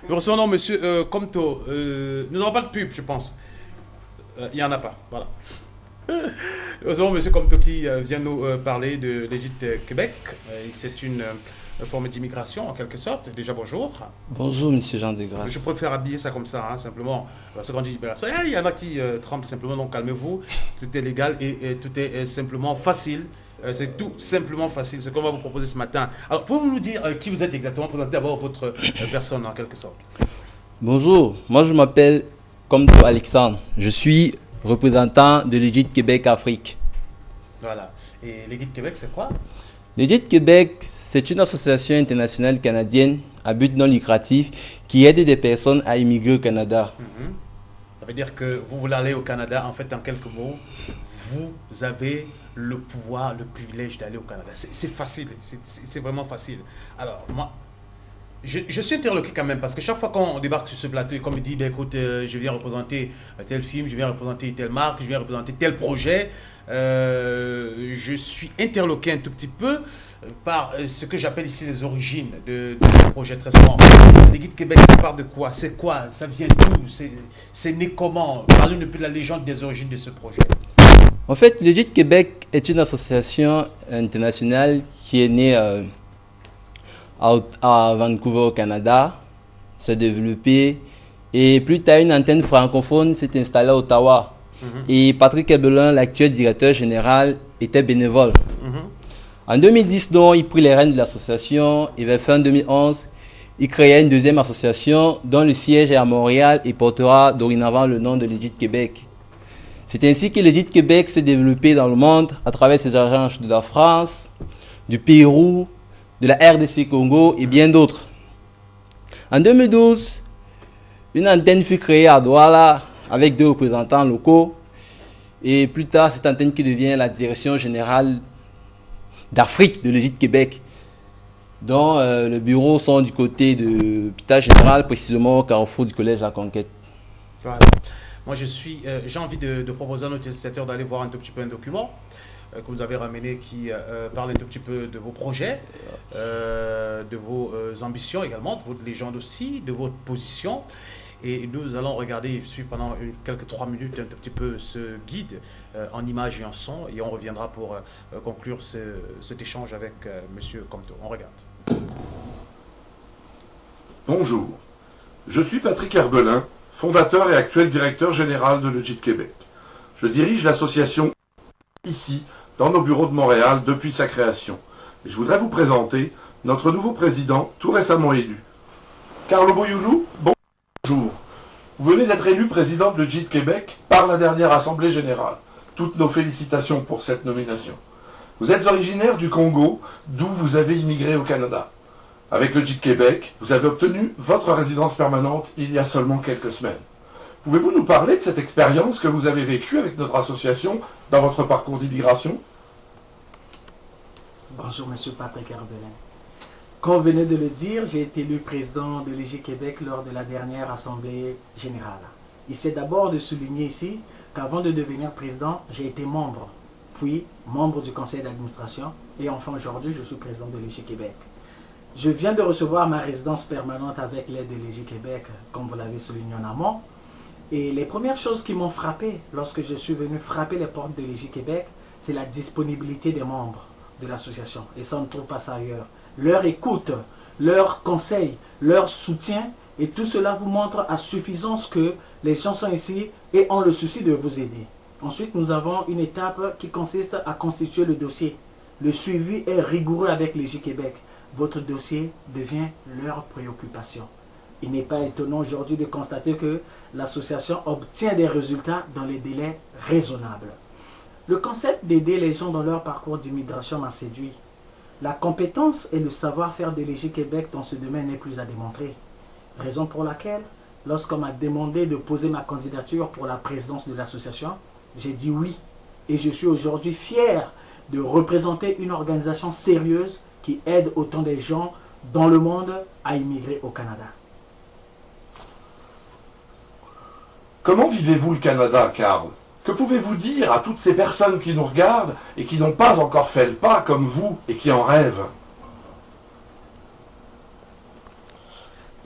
Nous recevons Monsieur Comto. Nous n'avons pas de pub, je pense. Il n'y en a pas. Voilà. Nous recevons Monsieur Comto qui vient nous parler de l'Égypte Québec. C'est une forme d'immigration en quelque sorte. Déjà bonjour. Bonjour, monsieur Jean de Je Grasse. préfère habiller ça comme ça, hein, simplement. Parce que quand on dit immigration, il y en a qui tremblent simplement, donc calmez-vous. Tout est légal et tout est simplement facile. C'est tout simplement facile, ce qu'on va vous proposer ce matin. Alors, pouvez-vous nous dire qui vous êtes exactement? Présentez d'abord votre personne en quelque sorte. Bonjour, moi je m'appelle Comto Alexandre. Je suis représentant de l'Égypte Québec Afrique. Voilà. Et l'Égypte Québec, c'est quoi? L'Égypte Québec, c'est une association internationale canadienne à but non lucratif qui aide des personnes à immigrer au Canada. Ça veut dire que vous voulez aller au Canada, en fait, en quelques mots, vous avez le pouvoir, le privilège d'aller au Canada. C'est facile, c'est vraiment facile. Alors, moi, je suis interloqué quand même parce que chaque fois qu'on débarque sur ce plateau et qu'on me dit, ben, écoute, je viens représenter tel film, je viens représenter telle marque, je viens représenter tel projet, je suis interloqué un tout petit peu par ce que j'appelle ici les origines de ce projet très souvent. Les Guides Québec, ça part de quoi? C'est quoi? Ça vient d'où? C'est né comment? Parlez-nous un peu de la légende des origines de ce projet. En fait, l'Égypte Québec est une association internationale qui est née à Vancouver au Canada, s'est développée et plus tard une antenne francophone s'est installée à Ottawa. Et Patrick Ebelin, l'actuel directeur général, était bénévole. En 2010, donc, il prit les rênes de l'association et vers fin 2011, il créa une deuxième association dont le siège est à Montréal et portera dorénavant le nom de l'Égypte Québec. C'est ainsi que l'Égypte Québec s'est développé dans le monde à travers ses agences de la France, du Pérou, de la RDC Congo et bien d'autres. En 2012, une antenne fut créée à Douala avec 2 représentants locaux et plus tard, cette antenne qui devient la direction générale d'Afrique de l'Égypte Québec, dont le bureau sont du côté de l'hôpital général, précisément au carrefour du collège La Conquête. Voilà. Moi, j'ai envie de proposer à nos téléspectateurs d'aller voir un tout petit peu un document que vous avez ramené qui parle un tout petit peu de vos projets, de vos ambitions également, de votre légende aussi, de votre position. Et nous allons regarder et suivre pendant quelques 3 minutes un tout petit peu ce guide en images et en son. Et on reviendra pour conclure cet échange avec Monsieur Comto. On regarde. Bonjour, je suis Patrick Herbelin, fondateur et actuel directeur général de l'Égypte Québec. Je dirige l'association ici, dans nos bureaux de Montréal, depuis sa création. Et je voudrais vous présenter notre nouveau président, tout récemment élu. Carlo Boyoulou, bonjour. Vous venez d'être élu président de l'Égypte Québec par la dernière Assemblée générale. Toutes nos félicitations pour cette nomination. Vous êtes originaire du Congo, d'où vous avez immigré au Canada. Avec l'Égypte Québec, vous avez obtenu votre résidence permanente il y a seulement quelques semaines. Pouvez-vous nous parler de cette expérience que vous avez vécue avec notre association dans votre parcours d'immigration? Bonjour, Monsieur Patrick Herbelin. Comme vous venez de le dire, j'ai été élu président de l'Égypte Québec lors de la dernière Assemblée générale. Il s'est d'abord de souligner ici qu'avant de devenir président, j'ai été membre, puis membre du conseil d'administration, et enfin aujourd'hui, je suis président de l'Égypte Québec. Je viens de recevoir ma résidence permanente avec l'aide de l'Égypte Québec, comme vous l'avez souligné en amont. Et les premières choses qui m'ont frappé lorsque je suis venu frapper les portes de l'Égypte Québec, c'est la disponibilité des membres de l'association. Et ça, on ne trouve pas ça ailleurs. Leur écoute, leur conseil, leur soutien, et tout cela vous montre à suffisance que les gens sont ici et ont le souci de vous aider. Ensuite, nous avons une étape qui consiste à constituer le dossier. Le suivi est rigoureux avec l'Égypte Québec. Votre dossier devient leur préoccupation. Il n'est pas étonnant aujourd'hui de constater que l'association obtient des résultats dans les délais raisonnables. Le concept d'aider les gens dans leur parcours d'immigration m'a séduit. La compétence et le savoir-faire de l'Égypte Québec dans ce domaine n'est plus à démontrer. Raison pour laquelle, lorsqu'on m'a demandé de poser ma candidature pour la présidence de l'association, j'ai dit oui. Et je suis aujourd'hui fier de représenter une organisation sérieuse qui aide autant de gens dans le monde à immigrer au Canada. Comment vivez-vous le Canada, Carl? Que pouvez-vous dire à toutes ces personnes qui nous regardent et qui n'ont pas encore fait le pas comme vous et qui en rêvent?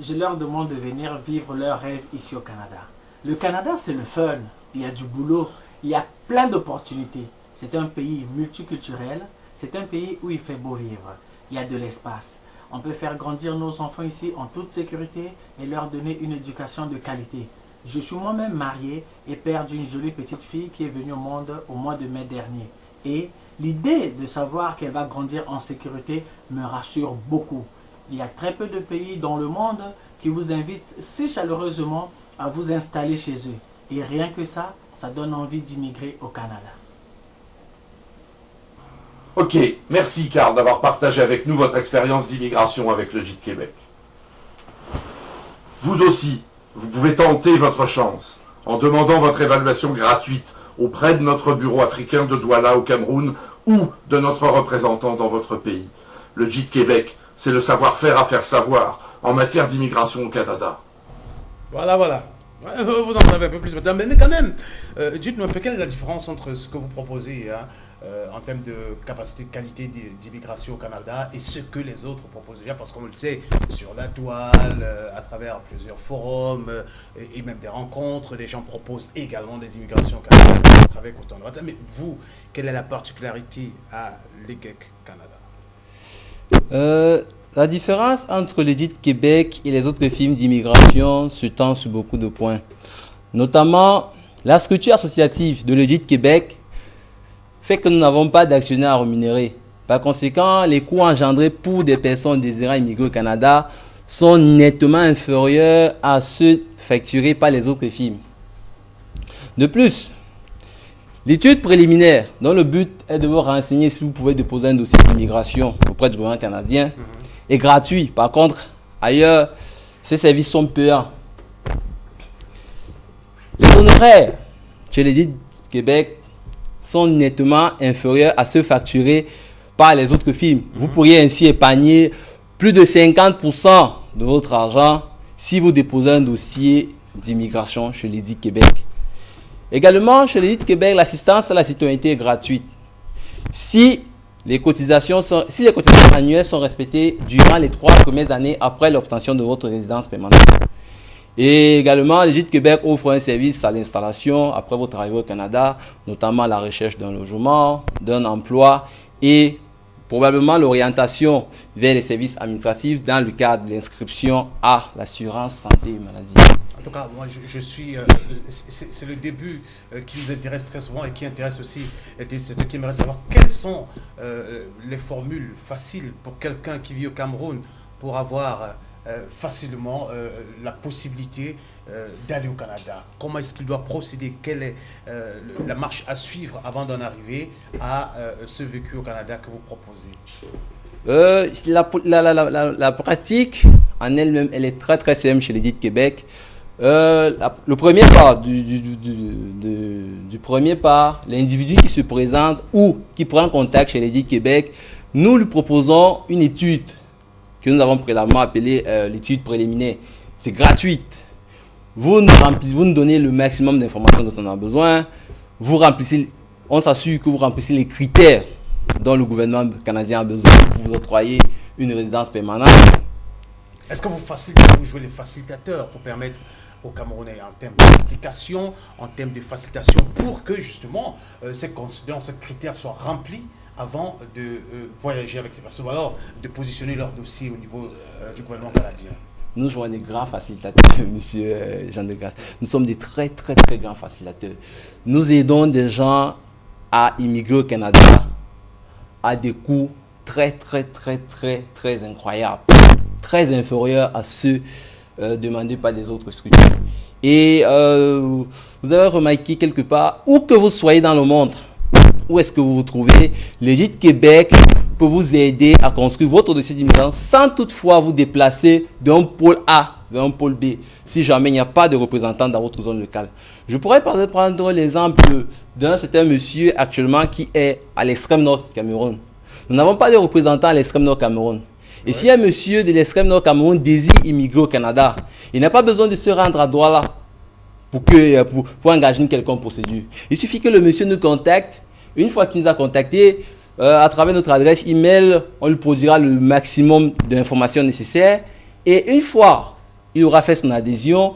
je leur demande de venir vivre leurs rêves ici au Canada. Le Canada, c'est le fun. Il y a du boulot. Il y a plein d'opportunités. C'est un pays multiculturel. C'est un pays où il fait beau vivre. Il y a de l'espace. On peut faire grandir nos enfants ici en toute sécurité et leur donner une éducation de qualité. Je suis moi-même marié et père d'une jolie petite fille qui est venue au monde au mois de mai dernier. Et l'idée de savoir qu'elle va grandir en sécurité me rassure beaucoup. Il y a très peu de pays dans le monde qui vous invitent si chaleureusement à vous installer chez eux. Et rien que ça, ça donne envie d'immigrer au Canada. Ok, merci Karl d'avoir partagé avec nous votre expérience d'immigration avec le JIT Québec. Vous aussi, vous pouvez tenter votre chance en demandant votre évaluation gratuite auprès de notre bureau africain de Douala au Cameroun ou de notre représentant dans votre pays. Le JIT Québec, c'est le savoir-faire à faire savoir en matière d'immigration au Canada. Voilà, voilà. Vous en savez un peu plus maintenant. Mais quand même, dites-nous un peu quelle est la différence entre ce que vous proposez en termes de capacité de qualité d'immigration au Canada et ce que les autres proposent déjà, parce qu'on le sait, sur la toile, à travers plusieurs forums et même des rencontres, les gens proposent également des immigrations au Canada à travers autant de. Mais vous, quelle est la particularité à l'EGEC Canada? La différence entre le JIT Québec et les autres films d'immigration se tend sur beaucoup de points. Notamment, la structure associative de le JIT Québec fait que nous n'avons pas d'actionnaires à rémunérer. Par conséquent, les coûts engendrés pour des personnes désirant immigrer au Canada sont nettement inférieurs à ceux facturés par les autres films. De plus, l'étude préliminaire, dont le but est de vous renseigner si vous pouvez déposer un dossier d'immigration auprès du gouvernement canadien, est gratuit. Par contre, ailleurs, ces services sont payants. Les honoraires chez le JIT Québec sont nettement inférieurs à ceux facturés par les autres films. Vous pourriez ainsi épargner plus de 50% de votre argent si vous déposez un dossier d'immigration chez le JIT Québec. Également, chez le JIT Québec, l'assistance à la citoyenneté est gratuite. Si les cotisations annuelles sont respectées durant les 3 premières années après l'obtention de votre résidence permanente. Et également, le JIT Québec offre un service à l'installation après votre arrivée au Canada, notamment la recherche d'un logement, d'un emploi et probablement l'orientation vers les services administratifs dans le cadre de l'inscription à l'assurance santé et maladie. En tout cas, moi, je suis. C'est le début qui nous intéresse très souvent et qui intéresse aussi les téléspectateurs qui aimeraient savoir quelles sont les formules faciles pour quelqu'un qui vit au Cameroun pour avoir facilement la possibilité d'aller au Canada. Comment est-ce qu'il doit procéder? Quelle est la marche à suivre avant d'en arriver à ce vécu au Canada que vous proposez? La pratique en elle-même, elle est très très simple chez le JIT Québec. Le premier pas du premier pas, l'individu qui se présente ou qui prend contact chez le JIT Québec, nous lui proposons une étude que nous avons précédemment appelée l'étude préliminaire. C'est gratuite. Vous nous donnez le maximum d'informations dont on a besoin. On s'assure que vous remplissez les critères dont le gouvernement canadien a besoin pour vous octroyer une résidence permanente. Est-ce que vous jouez les facilitateurs pour permettre aux Camerounais en termes d'explication, en termes de facilitation, pour que justement ces critères soient remplis avant de voyager avec ces personnes, ou alors de positionner leur dossier au niveau du gouvernement canadien? Nous jouons des grands facilitateurs, monsieur Jean de Grasse. Nous sommes des très très très grands facilitateurs. Nous aidons des gens à immigrer au Canada à des coûts très très très très très incroyables, très inférieurs à ceux demandés par les autres structures. Et vous avez remarqué quelque part, où que vous soyez dans le monde, où est-ce que vous vous trouvez, le JIT Québec peut vous aider à construire votre dossier d'immigration sans toutefois vous déplacer d'un pôle A vers un pôle B, si jamais il n'y a pas de représentant dans votre zone locale. Je pourrais prendre l'exemple d'un certain monsieur actuellement qui est à l'extrême nord du Cameroun. Nous n'avons pas de représentant à l'extrême nord du Cameroun. Et si un monsieur de l'extrême nord du Cameroun désire immigrer au Canada, il n'a pas besoin de se rendre à Douala pour engager une quelconque procédure. Il suffit que le monsieur nous contacte. Une fois qu'il nous a contactés, à travers notre adresse email, on lui produira le maximum d'informations nécessaires. Et une fois il aura fait son adhésion.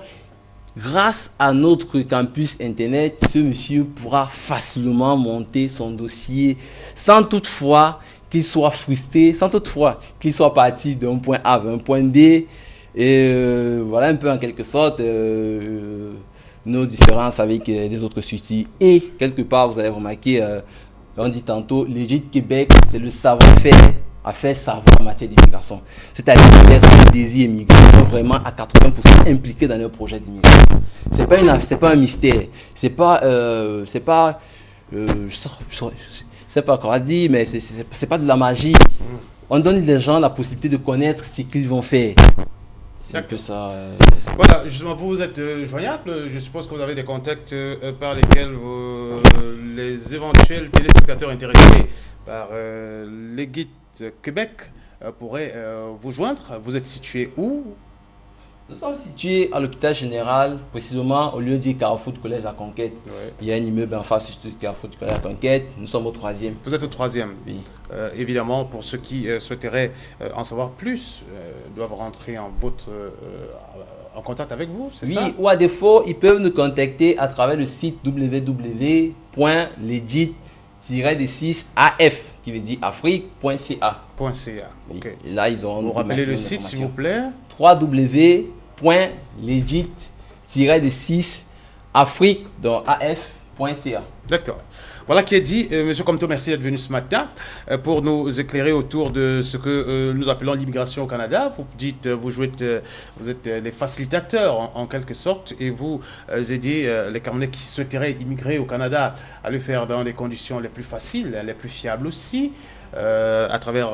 Grâce à notre campus internet, ce monsieur pourra facilement monter son dossier sans toutefois qu'il soit frustré, sans toutefois qu'il soit parti d'un point A vers un point B. Et voilà un peu en quelque sorte nos différences avec les autres structures. Et quelque part, vous avez remarqué, on dit tantôt, Legit Québec, c'est le savoir-faire à faire savoir en matière d'immigration. C'est-à-dire que les personnes qui désirent immigrer sont vraiment à 80% impliquées dans leur projet d'immigration. C'est pas un mystère. C'est pas comment dire, mais c'est pas de la magie. On donne les gens la possibilité de connaître ce qu'ils vont faire. C'est un peu ça. Voilà, justement, vous êtes joignable. Je suppose que vous avez des contacts par lesquels les éventuels téléspectateurs intéressés par Legit Québec pourraient vous joindre. Vous êtes situé où? Nous sommes situés à l'hôpital général, précisément au lieu de dire Carrefour du Collège à Conquête. Ouais. Il y a un immeuble en face du Carrefour du Collège à Conquête. Nous sommes au 3e. Vous êtes au 3e? Oui. Évidemment, pour ceux qui souhaiteraient en savoir plus, doivent rentrer en contact avec vous, c'est ça? Oui, ou à défaut, ils peuvent nous contacter à travers le site www.legit-6af, qui veut dire afrique.ca. Ok. Et là, ils auront. Vous rappelez le site, s'il vous plaît? www.legit-6afrique, donc af.ca. D'accord. Voilà qui est dit. Monsieur Comto, merci d'être venu ce matin pour nous éclairer autour de ce que nous appelons l'immigration au Canada. Vous dites, vous êtes les facilitateurs en quelque sorte et vous aidez les Camerounais qui souhaiteraient immigrer au Canada à le faire dans les conditions les plus faciles, les plus fiables aussi. À travers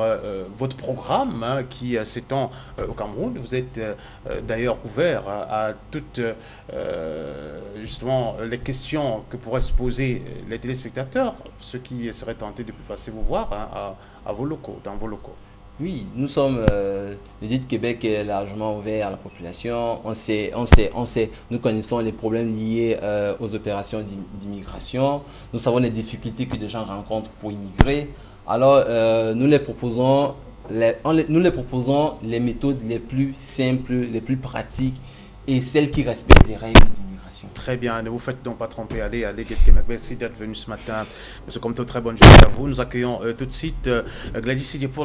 votre programme qui s'étend au Cameroun. Vous êtes d'ailleurs ouvert à toutes justement les questions que pourraient se poser les téléspectateurs, ceux qui seraient tentés de passer vous voir à vos locaux, dans vos locaux. Oui, nous sommes, Legit Québec est largement ouvert à la population. Nous connaissons les problèmes liés aux opérations d'immigration. Nous savons les difficultés que les gens rencontrent pour immigrer. Alors, nous les proposons les méthodes les plus simples, les plus pratiques et celles qui respectent les règles d'immigration. Très bien, ne vous faites donc pas tromper. Allez à Legit Québec. Merci d'être venu ce matin. Monsieur Comto, très bonne journée à vous. Nous accueillons tout de suite Gladys Sidier pour